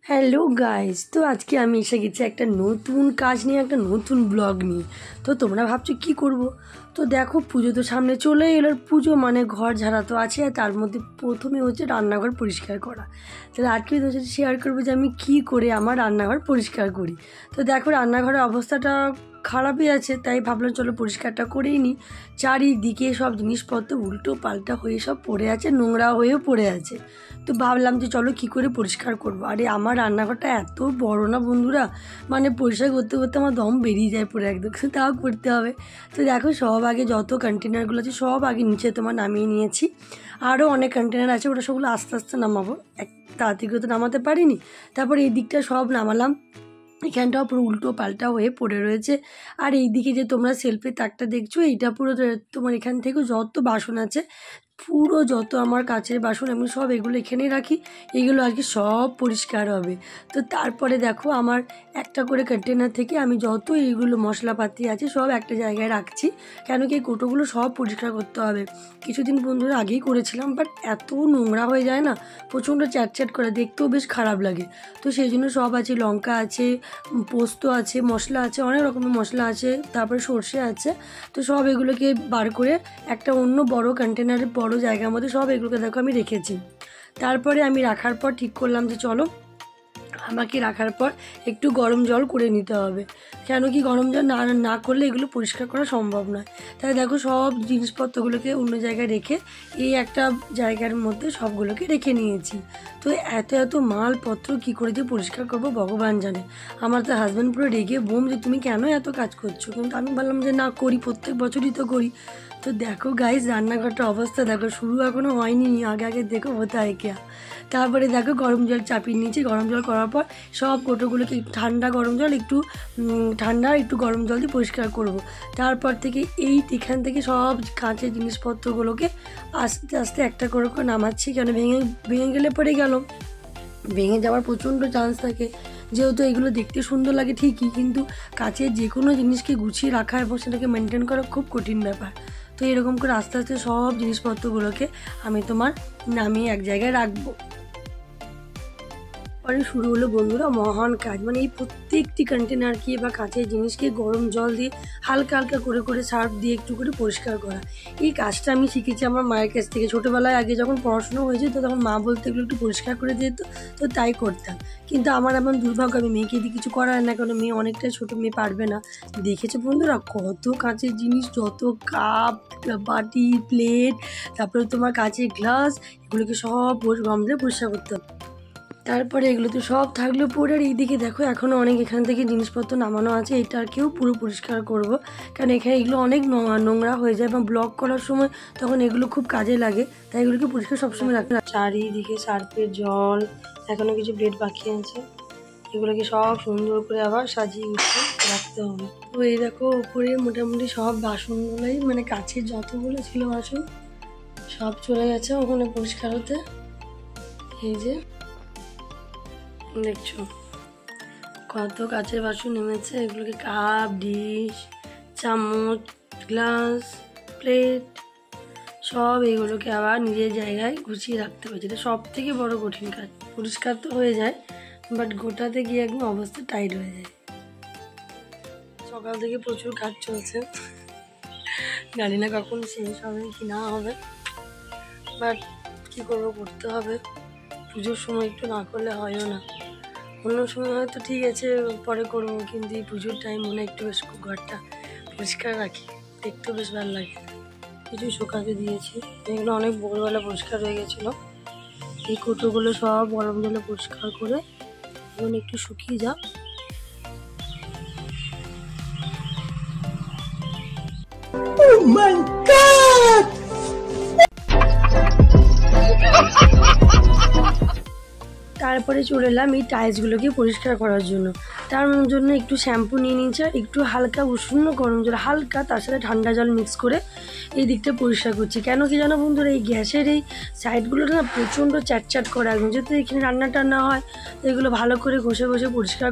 Hello guys, তো আজকে আমি এসে গেছি একটা নতুন কাজ নিয়ে, একটা নতুন ব্লগ নিয়ে। তো তোমরা ভাবছো কি করব? তো দেখো, পুজো তো সামনে চলে এলো। পুজো মানে ঘর ঝাড়া তো আছে, আর তার মধ্যে প্রথমে হচ্ছে রান্নাঘর পরিষ্কার করা। তাহলে আজকে তোমার সাথে শেয়ার করবো যে আমি কী করে আমার রান্নাঘর পরিষ্কার করি। তো দেখো, রান্নাঘরের অবস্থাটা খারাপই আছে, তাই ভাবলাম চলো পরিষ্কারটা করেই নিই। চারিদিকে সব জিনিসপত্র উল্টো পাল্টা হয়ে সব পড়ে আছে, নোংরা হয়েও পড়ে আছে। তো ভাবলাম যে চলো কী করে পরিষ্কার করবো। আরে আমার রান্নাঘরটা এত বড় না বন্ধুরা, মানে পরিষ্কার করতে করতে আমার দম বেরিয়ে যায় পুরো একদম, তাও করতে হবে। তো দেখো, সব আগে যত কন্টেনারগুলো আছে সব আগে নিচে তোমার নামিয়ে নিয়েছি। আরও অনেক কন্টেনার আছে, ওটা সবগুলো আস্তে আস্তে নামাবো, এক তাড়াতাড়ি করে তো নামাতে পারিনি। তারপর এই দিকটা সব নামালাম, এখানটাও পুরো উল্টো পাল্টা হয়ে পড়ে রয়েছে। আর এইদিকে যে তোমরা সেলফের তাকটা দেখছো, এইটা পুরো তোমার এখান থেকেও যত বাসন আছে, পুরো যত আমার কাচের বাসন আমি সব এগুলো এখানেই রাখি। এইগুলো আজকে সব পরিষ্কার হবে। তো তারপরে দেখো, আমার একটা করে কন্টেনার থেকে আমি যত এইগুলো মশলাপাতি আছে সব একটা জায়গায় রাখছি, কেন কি এই কোটোগুলো সব পরিষ্কার করতে হবে। কিছুদিন বন্ধুরা আগেই করেছিলাম, বাট এত নোংরা হয়ে যায় না, প্রচণ্ড চ্যাট করে, দেখতেও বেশ খারাপ লাগে। তো সেই জন্য সব আছে, লঙ্কা আছে, পোস্ত আছে, মশলা আছে, অনেক রকমের মশলা আছে, তারপরে সর্ষে আছে। তো সব এগুলোকে বার করে একটা অন্য বড় কন্টেনারের বড় জায়গার মধ্যে সব এগুলোকে দেখো আমি রেখেছি। তারপরে আমি রাখার পর ঠিক করলাম যে চলো, আমাকে রাখার পর একটু গরম জল করে নিতে হবে, কেন কি গরম জল না করলে এগুলো পরিষ্কার করা সম্ভব নয়। তাই দেখো, সব জিনিসপত্রগুলোকে অন্য জায়গায় রেখে এই একটা জায়গার মধ্যে সবগুলোকে রেখে নিয়েছি। তো এত এত মালপত্র কী করে যে পরিষ্কার করবো ভগবান জানে। আমার তো হাজব্যান্ড পুরো রেগে বোম যে তুমি কেন এত কাজ করছো, কিন্তু আমি বললাম যে না, করি, প্রত্যেক বছরই তো করি। তো দেখো গাইস, রান্নাঘরটার অবস্থা দেখো, শুরু এখনও হয়নি, আগে দেখো হতে হয় কেয়া। তারপরে দেখো, গরম জল চাপিয়ে নিয়েছি। গরম জল করার পর সব কোটোগুলোকে ঠান্ডা গরম জল, একটু গরম জল দিয়ে পরিষ্কার করব। তারপর থেকে এখান থেকে সব কাঁচের জিনিসপত্রগুলোকে আস্তে আস্তে একটা করে নামাচ্ছি, কেন ভেঙে গেলে পড়ে গেল, ভেঙে যাওয়ার প্রচণ্ড চান্স থাকে। যেহেতু এগুলো দেখতে সুন্দর লাগে ঠিকই, কিন্তু কাচের যে কোনো জিনিসকে গুছিয়ে রাখা এবং সেটাকে মেনটেন করা খুব কঠিন ব্যাপার। তো এরকম করে আস্তে আস্তে সব জিনিসপত্রগুলোকে আমি নামিয়ে এক জায়গায় রাখবো। পরে শুরু হলো বন্ধুরা মহান কাজ, মানে এই প্রত্যেকটি কন্টেনারকে বা কাঁচের জিনিসকে গরম জল দিয়ে হালকা হালকা করে সার্ফ দিয়ে একটু করে পরিষ্কার করা। এই কাজটা আমি শিখেছি আমার মায়ের কাছ থেকে। ছোটোবেলায় আগে যখন পড়াশোনা হয়েছে, তো তখন মা বলতে এগুলো একটু পরিষ্কার করে দিত, তো তাই করতাম। কিন্তু আমার এমন দুর্ভাগ্য, আমি মেয়েকে দিয়ে কিছু করার না, কারণ মেয়ে অনেকটাই ছোটো, মেয়ে পারবে না। দেখেছো বন্ধুরা, কত কাঁচের জিনিস, যত কাপ, বাটি, প্লেট, তারপরে তোমার কাঁচের গ্লাস, এগুলোকে সব গমলে পরিষ্কার করতে হবে। তারপরে এগুলো তো সব থাকলো পরে। আর এইদিকে দেখো, এখনও অনেক এখান থেকে জিনিসপত্র নামানো আছে, এটাকেও পুরো পরিষ্কার করব, কারণ এখানে এগুলো অনেক নোংরা হয়ে যায় এবং ব্লক করার সময় তখন এগুলো খুব কাজে লাগে। তাই এগুলোকে পরিষ্কার সবসময় রাখতে। চারিদিকে সার্ফের জল, এখনও কিছু ব্লেড বাকি আছে, এগুলোকে সব সুন্দর করে আবার সাজিয়ে গুছিয়ে রাখতে হবে। তো এই দেখো, উপরে মোটামুটি সব বাসনগুলোই, মানে কাছের যতগুলো ছিল বাসন সব চলে গেছে ওখানে পরিষ্কার হতে। এই যে দেখছো কত কাচের বাসন নেমেছে, এগুলোকে কাপ, ডিশ, চামচ, গ্লাস, প্লেট, সব এগুলোকে আবার নিজের জায়গায় গুছিয়ে রাখতে হবে, যেটা সব থেকে বড় কঠিন কাজ। পরিষ্কার তো হয়ে যায়, বাট গোটাতে গিয়ে একদম অবস্থা টাইট হয়ে যায়। সকাল থেকে প্রচুর কাজ চলছে, জানি না কখন শেষ হবে কি না হবে, বাট কী করবো, করতে হবে। পুজোর সময় একটু না করলে হয়ও না। অন্য সময় হয়তো ঠিক আছে পরে করবো, কিন্তু এই পুজোর টাইম মনে একটু বেশ ঘরটা পরিষ্কার রাখি, দেখতেও বেশ ভালো লাগে। কিছু শুকাতে দিয়েছি, এগুলো অনেক ভোরবেলা পরিষ্কার হয়ে গেছিলো। এই কোটোগুলো সব গরম জলে পরিষ্কার করে এখন একটু শুকিয়ে যাক। Oh my God! তারপরে চলে এলাম এই টাইলসগুলোকে পরিষ্কার করার জন্য। তার জন্য একটু শ্যাম্পু নিয়ে নিয়েছি, আর একটু হালকা উষ্ণ গরম জল, হালকা তার সাথে ঠান্ডা জল মিক্স করে এই দিকটা পরিষ্কার করছি। কেন কি জানো বন্ধুরা, এই গ্যাসের এই সাইডগুলোটা না প্রচণ্ড চ্যাটচ্যাট করে একদম, যেহেতু এখানে রান্না টান্না হয়, তো এগুলো ভালো করে ঘষে পরিষ্কার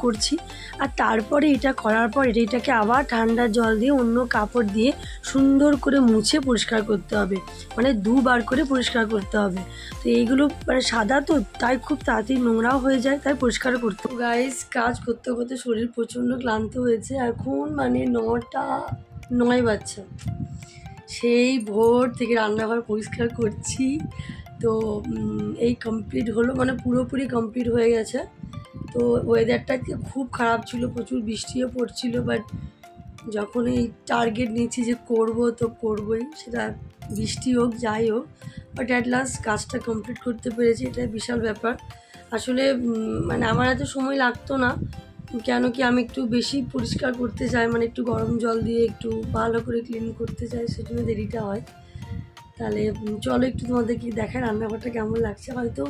করছি। আর তারপরে এটা করার পর এটাকে আবার ঠান্ডা জল দিয়ে অন্য কাপড় দিয়ে সুন্দর করে মুছে পরিষ্কার করতে হবে, মানে দুবার করে পরিষ্কার করতে হবে। তো এইগুলো মানে সাদা, তো তাই খুব তাড়াতাড়ি নোংরাও হয়ে যায়, তাই পরিষ্কার করতে। গাইস কাজ করতে করতে শরীর প্রচণ্ড ক্লান্ত হয়েছে। এখন মানে 9 বাজছে, সেই ভোর থেকে রান্নাঘর পরিষ্কার করছি। তো এই কমপ্লিট হলো, মানে পুরোপুরি কমপ্লিট হয়ে গেছে। তো ওয়েদারটা খুব খারাপ ছিল, প্রচুর বৃষ্টিও পড়ছিল, বাট যখন এই টার্গেট নিচ্ছি যে করব তো করবই, সেটা বৃষ্টি হোক যাই হোক, বাট অ্যাট লাস্ট কাজটা কমপ্লিট করতে পেরেছি, এটা বিশাল ব্যাপার। আসলে মানে আমার এত সময় লাগতো না, কেন কি আমি একটু বেশি পরিষ্কার করতে চাই, মানে একটু গরম জল দিয়ে একটু ভালো করে ক্লিন করতে চাই, সেজন্য দেরিটা হয়। তাহলে চলো একটু তোমাদেরকে দেখায় রান্নাঘরটা কেমন লাগছে। হয়তো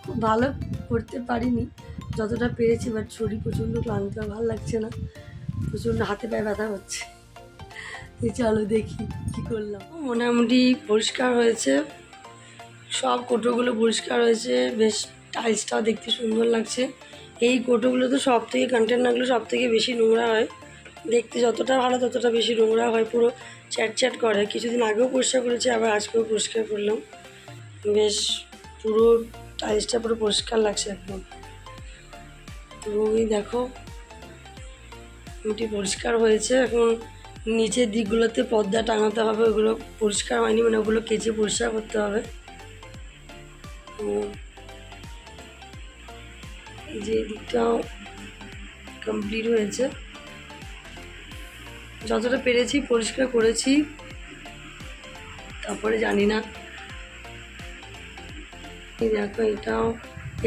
খুব ভালো করতে পারিনি, যতটা পেরেছি, বাট শরীর প্রচণ্ড ক্লান্ত, ভালো লাগছে না, প্রচণ্ড হাতে পায়ে ব্যথা হচ্ছে। চলো দেখি কি করলাম। মোটামুটি পরিষ্কার হয়েছে, সব কোটোগুলো পরিষ্কার হয়েছে, বেশ টাইলসটাও দেখতে সুন্দর লাগছে। এই কোটোগুলো তো সব থেকে, কন্টেনারগুলো সব থেকে বেশি নোংরা হয়, দেখতে যতটা ভালো ততটা বেশি নোংরা হয়, পুরো চ্যাট করে। কিছুদিন আগেও পরিষ্কার করেছি, আবার আজকেও পরিষ্কার করলাম, বেশ পুরো টাইলসটা পুরো পরিষ্কার লাগছে একদম। তো ওই দেখো মোটামুটি পরিষ্কার হয়েছে। এখন নিচের দিকগুলোতে পর্দা টাঙাতে হবে, ওগুলো পরিষ্কার হয়নি, মানে ওগুলো কেচে পরিষ্কার করতে হবে। তো যে দিকটাও কমপ্লিট হয়েছে, যতটা পেরেছি পরিষ্কার করেছি। তারপরে জানি না, দেখো এটাও,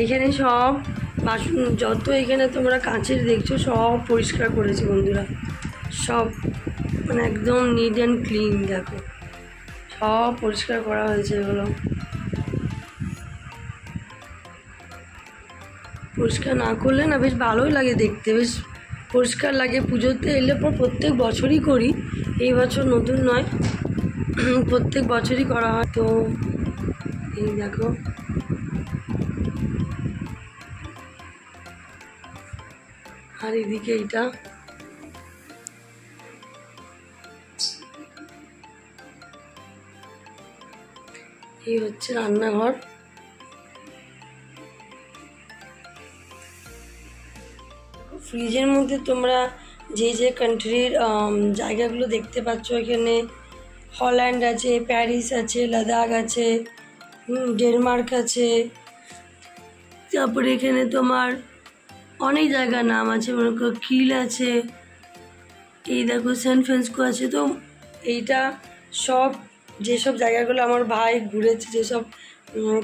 এখানে সব বাসন যত এখানে তোমরা কাঁচের দেখছো সব পরিষ্কার করেছি বন্ধুরা, সব মানে একদম নিট অ্যান্ড ক্লিন। দেখো সব পরিষ্কার করা হয়েছে, এগুলো পরিষ্কার না করলে না বেশ ভালোই লাগে দেখতে, বেশ পরিষ্কার লাগে। পুজোতে এলে পর প্রত্যেক বছরই করি, এই বছর নতুন নয়, প্রত্যেক বছরই করা হয়। তো এই দেখো আর এদিকে এইটা এই হচ্ছে রান্নাঘর। ফ্রিজের মধ্যে তোমরা যে যে কান্ট্রির জায়গাগুলো দেখতে পাচ্ছ, এখানে হল্যান্ড আছে, প্যারিস আছে, লাদাখ আছে, ডেনমার্ক আছে, তারপরে এখানে তোমার অনেক জায়গার নাম আছে, মনে করো কিল আছে, এই দেখো স্যান ফ্রান্সিসকো আছে। তো এইটা সব যেসব জায়গাগুলো আমার ভাই ঘুরেছে, যেসব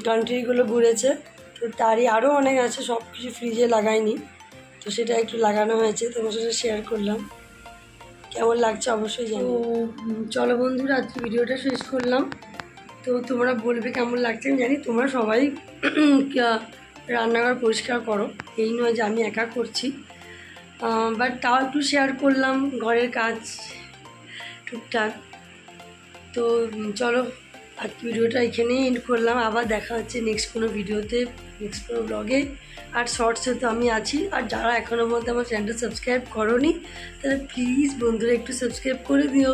কান্ট্রিগুলো ঘুরেছে, তো তারই আরও অনেক আছে, সব কিছু ফ্রিজে লাগাইনি, তো সেটা একটু লাগানো হয়েছে, তোমার সাথে শেয়ার করলাম। কেমন লাগছে অবশ্যই জানো। চলো বন্ধুরা আজকে ভিডিওটা শেষ করলাম। তো তোমরা বলবে কেমন লাগছে, আমি জানি তোমরা সবাই রান্নাঘর পরিষ্কার করো, এই নয় যে আমি একা করছি, বাট তাও একটু শেয়ার করলাম ঘরের কাজ টুকটাক। তো চলো আজকে ভিডিওটা এখানেই এন্ড করলাম, আবার দেখা হচ্ছে নেক্সট কোনো ভিডিওতে, নেক্সট কোনো ব্লগে আর শর্টসে তো আমি আছি। আর যারা এখনও পর্যন্ত আমার চ্যানেলটা সাবস্ক্রাইব করোনি, তাহলে প্লিজ বন্ধুরা একটু সাবস্ক্রাইব করে দিও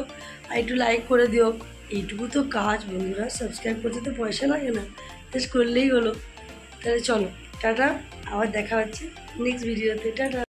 আর একটু লাইক করে দিও, এইটুকু তো কাজ বন্ধুরা, সাবস্ক্রাইব করতে তো পয়সা লাগে না, জাস্ট করলেই হলো। তাহলে চলো টাটা, আবার দেখা হচ্ছে নেক্সট ভিডিওতে, টাটা।